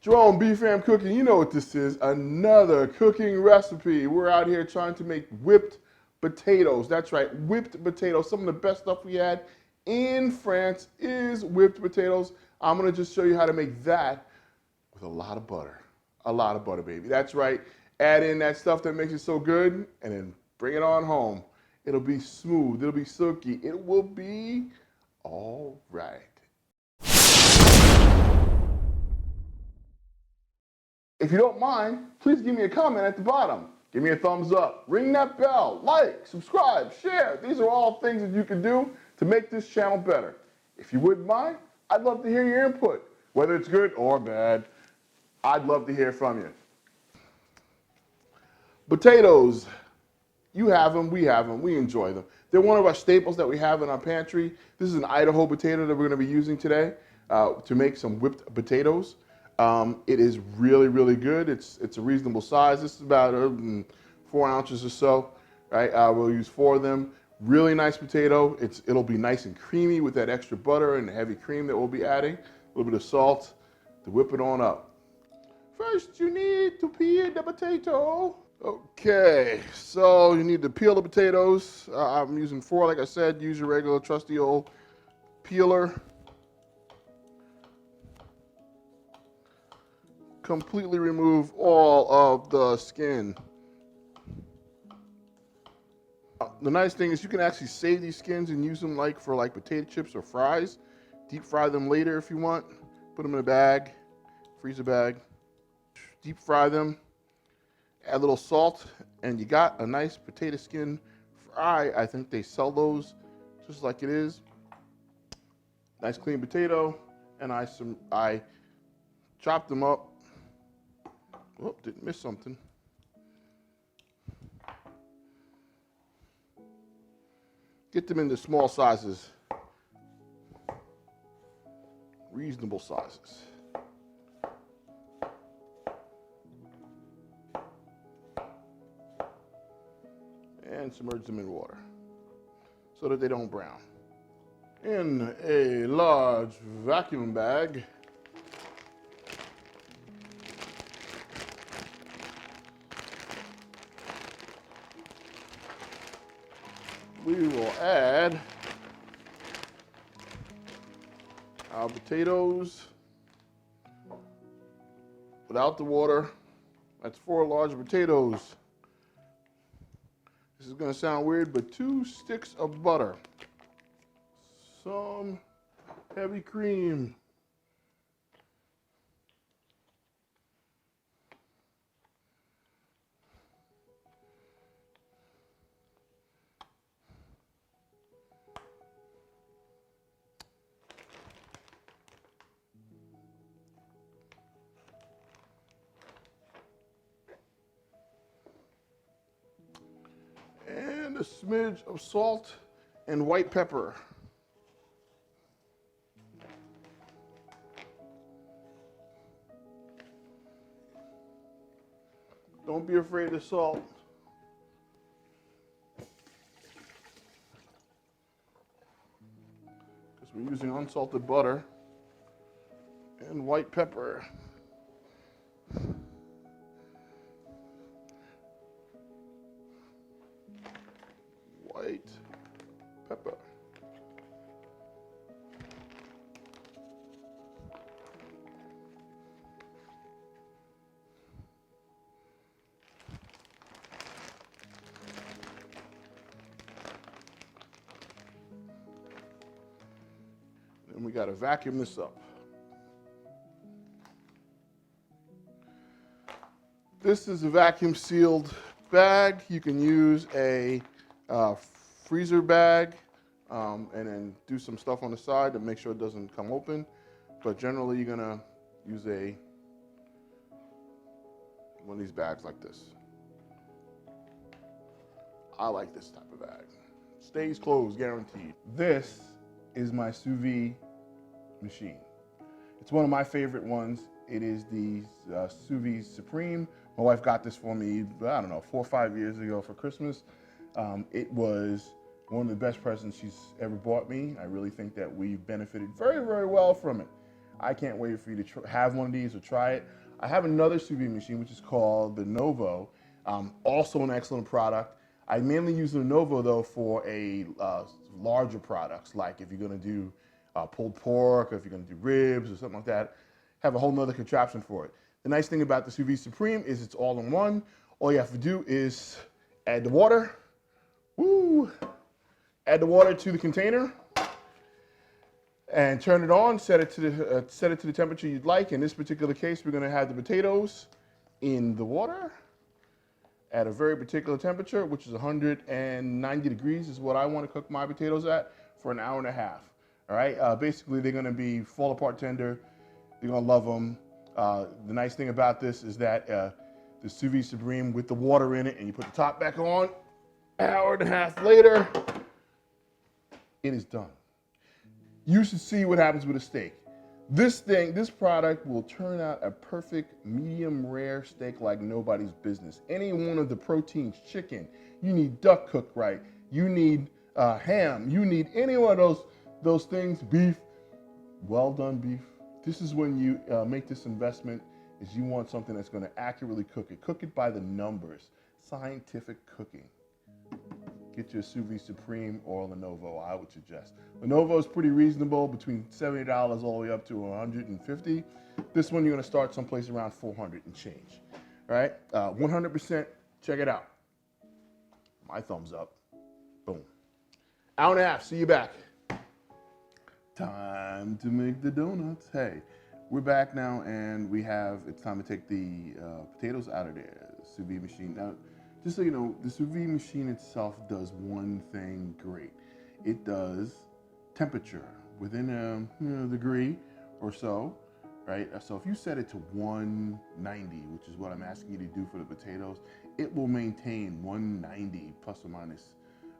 Jerome, B.F.A.M cooking, you know what this is, another cooking recipe. We're out here trying to make whipped potatoes. That's right, whipped potatoes. Some of the best stuff we had in France is whipped potatoes. I'm gonna just show you how to make that with a lot of butter. A lot of butter, baby. That's right. Add in that stuff that makes it so good and then bring it on home. It'll be smooth, it'll be silky, it will be all right. If you don't mind, please give me a comment at the bottom. Give me a thumbs up, ring that bell, like, subscribe, share. These are all things that you can do to make this channel better. If you wouldn't mind, I'd love to hear your input. Whether it's good or bad, I'd love to hear from you. Potatoes, you have them, we enjoy them. They're one of our staples that we have in our pantry. This is an Idaho potato that we're gonna be using today to make some whipped potatoes. It is really, really good. It's a reasonable size. This is about 4 ounces or so, right? We'll use 4 of them. Really nice potato. It'll be nice and creamy with that extra butter and the heavy cream that we'll be adding. A little bit of salt to whip it on up. First, you need to peel the potato. Okay, so you need to peel the potatoes. I'm using 4, like I said. Use your regular trusty old peeler. Completely remove all of the skin. The nice thing is you can actually save these skins and use them for potato chips or fries. Deep fry them later if you want. Put them in a bag, freezer bag. Deep fry them. Add a little salt, and you got a nice potato skin fry. I think they sell those just like it is. Nice clean potato, and I chopped them up. Oh, didn't miss something. Get them into small sizes, reasonable sizes. And submerge them in water so that they don't brown. In a large vacuum bag, we will add our potatoes without the water. That's 4 large potatoes. This is going to sound weird, but 2 sticks of butter, some heavy cream, and a smidge of salt and white pepper. Don't be afraid of salt. Because we're using unsalted butter and white pepper. White pepper. And we got to vacuum this up. This is a vacuum sealed bag. You can use a freezer bag and then do some stuff on the side to make sure it doesn't come open. But generally you're gonna use one of these bags like this. I like this type of bag. Stays closed, guaranteed. This is my sous vide machine. It's one of my favorite ones. It is the Sous Vide Supreme. My wife got this for me, I don't know, 4 or 5 years ago for Christmas. It was one of the best presents she's ever bought me. I really think that we benefited very, very well from it. I can't wait for you to have one of these or try it. I have another sous vide machine, which is called the Novo, also an excellent product. I mainly use the Novo though for a larger products, like if you're gonna do pulled pork, or if you're gonna do ribs or something like that, have a whole nother contraption for it. The nice thing about the Sous Vide Supreme is it's all in one. All you have to do is add the water, add the water to the container, and turn it on, set it to the temperature you'd like. In this particular case, we're gonna have the potatoes in the water at a very particular temperature, which is 190 degrees is what I wanna cook my potatoes at for an hour and a half. All right, basically they're gonna be fall apart tender. You're gonna love them. The nice thing about this is that the Sous Vide Supreme with the water in it, and you put the top back on, an hour and a half later, it is done. You should see what happens with a steak. This product will turn out a perfect medium rare steak like nobody's business. Any one of the proteins, chicken, you need duck cooked right, you need ham, you need any one of those things, beef, well done beef. This is when you make this investment, is you want something that's gonna accurately cook it. Cook it by the numbers, scientific cooking. Get your Sous Vide Supreme or Lenovo, I would suggest. Lenovo is pretty reasonable, between $70 all the way up to $150. This one you're gonna start someplace around 400 and change. All right, 100%, check it out. My thumbs up, boom. Hour and a half, see you back. Time to make the donuts. Hey, we're back now and it's time to take the potatoes out of there, the sous vide machine. Now, just so you know, the sous vide machine itself does one thing great. It does temperature within a degree or so, right? So if you set it to 190, which is what I'm asking you to do for the potatoes, it will maintain 190 plus or minus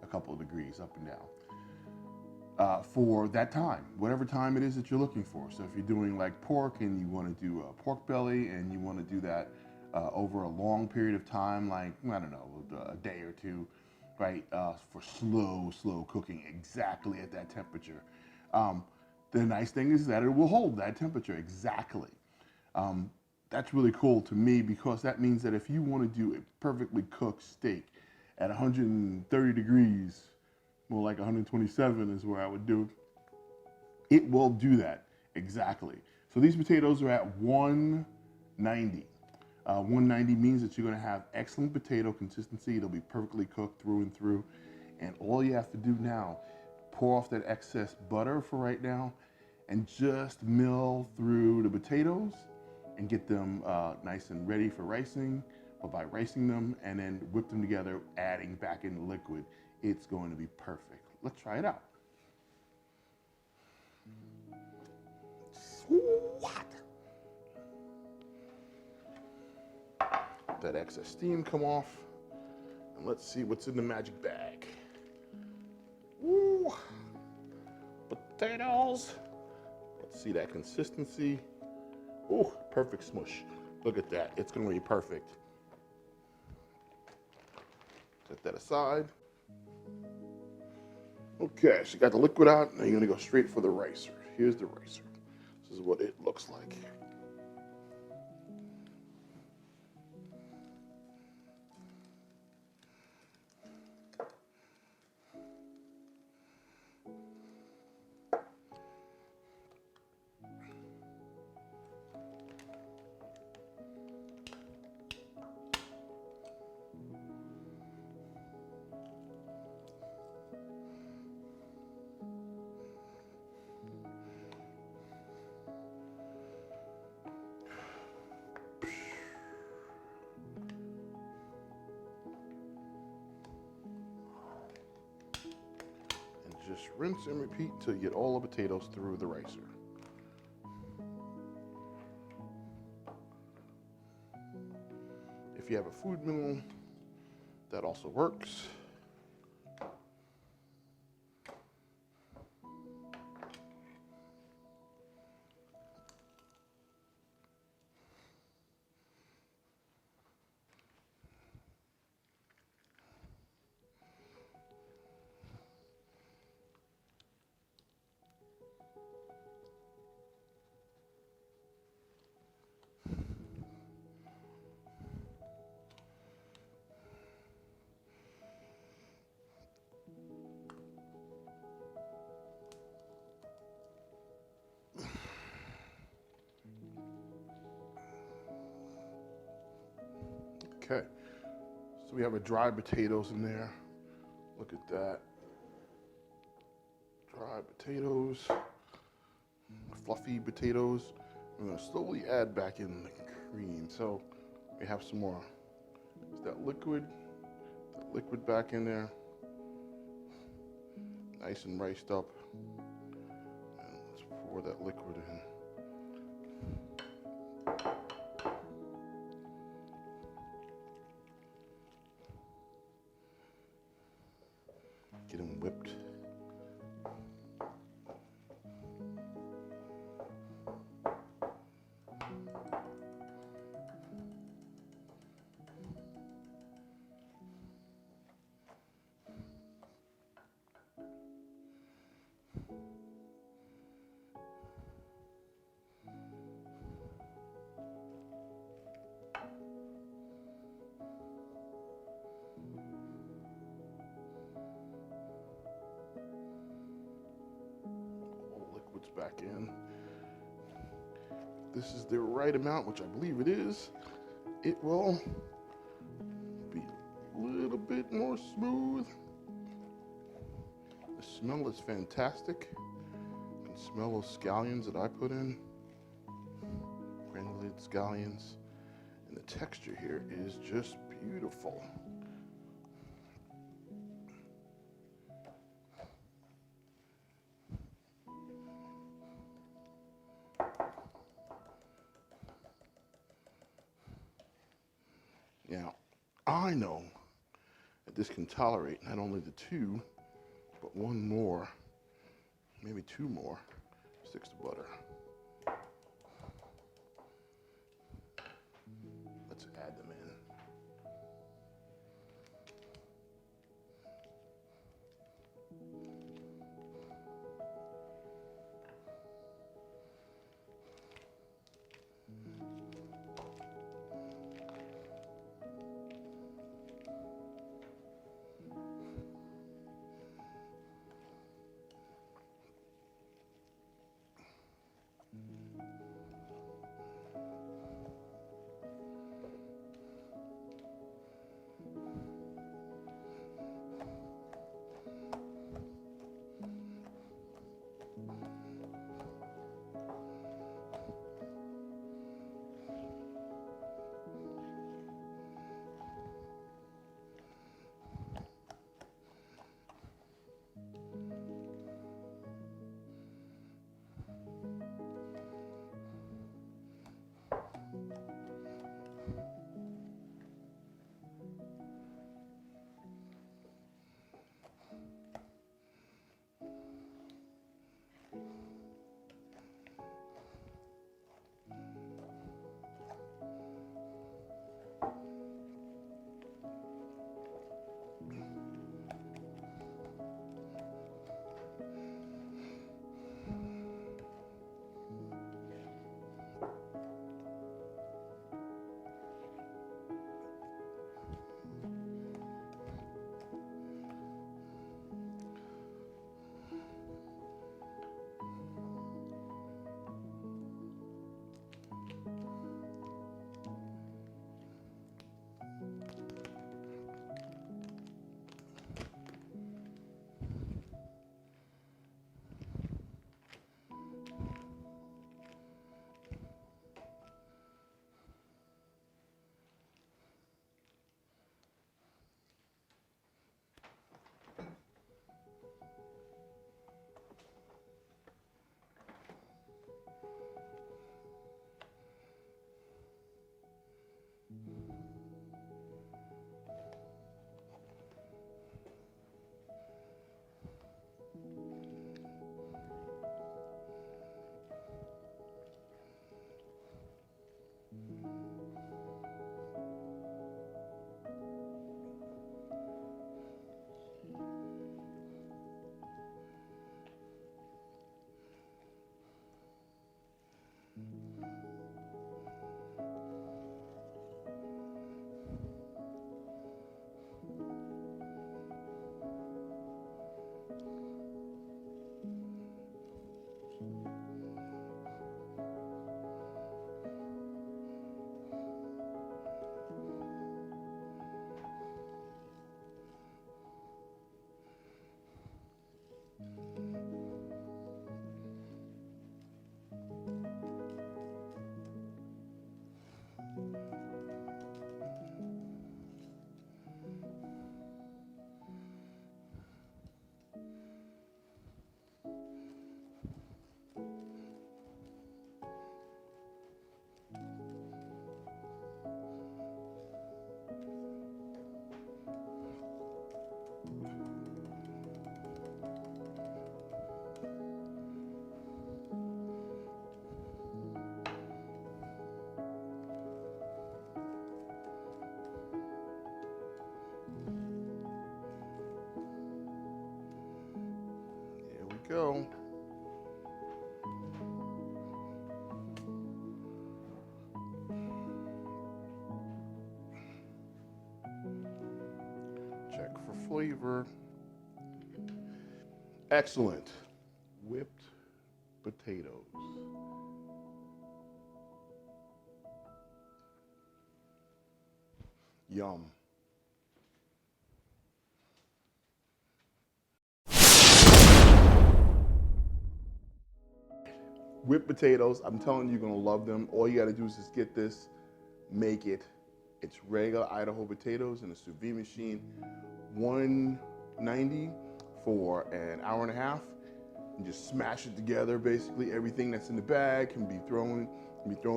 a couple of degrees up and down for that time, whatever time it is that you're looking for. So if you're doing like pork and you want to do a pork belly and you want to do that over a long period of time, like, I don't know, a day or two, right, for slow cooking exactly at that temperature. The nice thing is that it will hold that temperature exactly. That's really cool to me because that means that if you want to do a perfectly cooked steak at 130 degrees, more like 127 is where I would do it, it will do that exactly. So these potatoes are at 190. 190 means that you're gonna have excellent potato consistency. It'll be perfectly cooked through and through. And all you have to do now, pour off that excess butter for right now and just mill through the potatoes and get them nice and ready for ricing. But by ricing them and then whip them together, adding back in the liquid, it's going to be perfect. Let's try it out. What? That excess steam come off, and let's see what's in the magic bag. Woo! Potatoes. Let's see that consistency. Ooh, perfect smush. Look at that, it's gonna be perfect. Set that aside. Okay, so you got the liquid out, now you're gonna go straight for the ricer. Here's the ricer. This is what it looks like. Just rinse and repeat till you get all the potatoes through the ricer. If you have a food mill, that also works. Okay, so we have our dried potatoes in there. Look at that. Dried potatoes, fluffy potatoes. We're gonna slowly add back in the cream. So we have some more. Is that liquid back in there. Nice and riced up. And let's pour that liquid in. Get them whipped. Liquids back in. This is the right amount, which I believe it is. It will be a little bit more smooth. The smell is fantastic. You can smell those scallions that I put in. Granulated scallions. And the texture here is just beautiful. Now, I know that this can tolerate not only the two, but one more, maybe two more sticks of butter. Let's add them in. go. Check for flavor. Excellent. Whipped potatoes. Yum. Whipped potatoes, I'm telling you, you're gonna love them. All you gotta do is just get this, make it. It's regular Idaho potatoes in a sous vide machine, 190 for an hour and a half. And just smash it together. Basically, everything that's in the bag can be thrown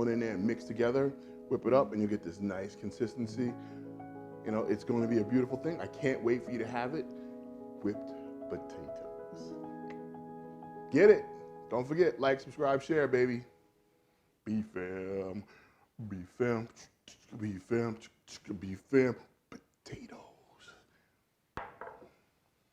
in there and mixed together. Whip it up, and you get this nice consistency. You know, it's going to be a beautiful thing. I can't wait for you to have it. Whipped potatoes. Get it. Don't forget, like, subscribe, share, baby. B.F.A.M, B.F.A.M, B.F.A.M, B.F.A.M, potato.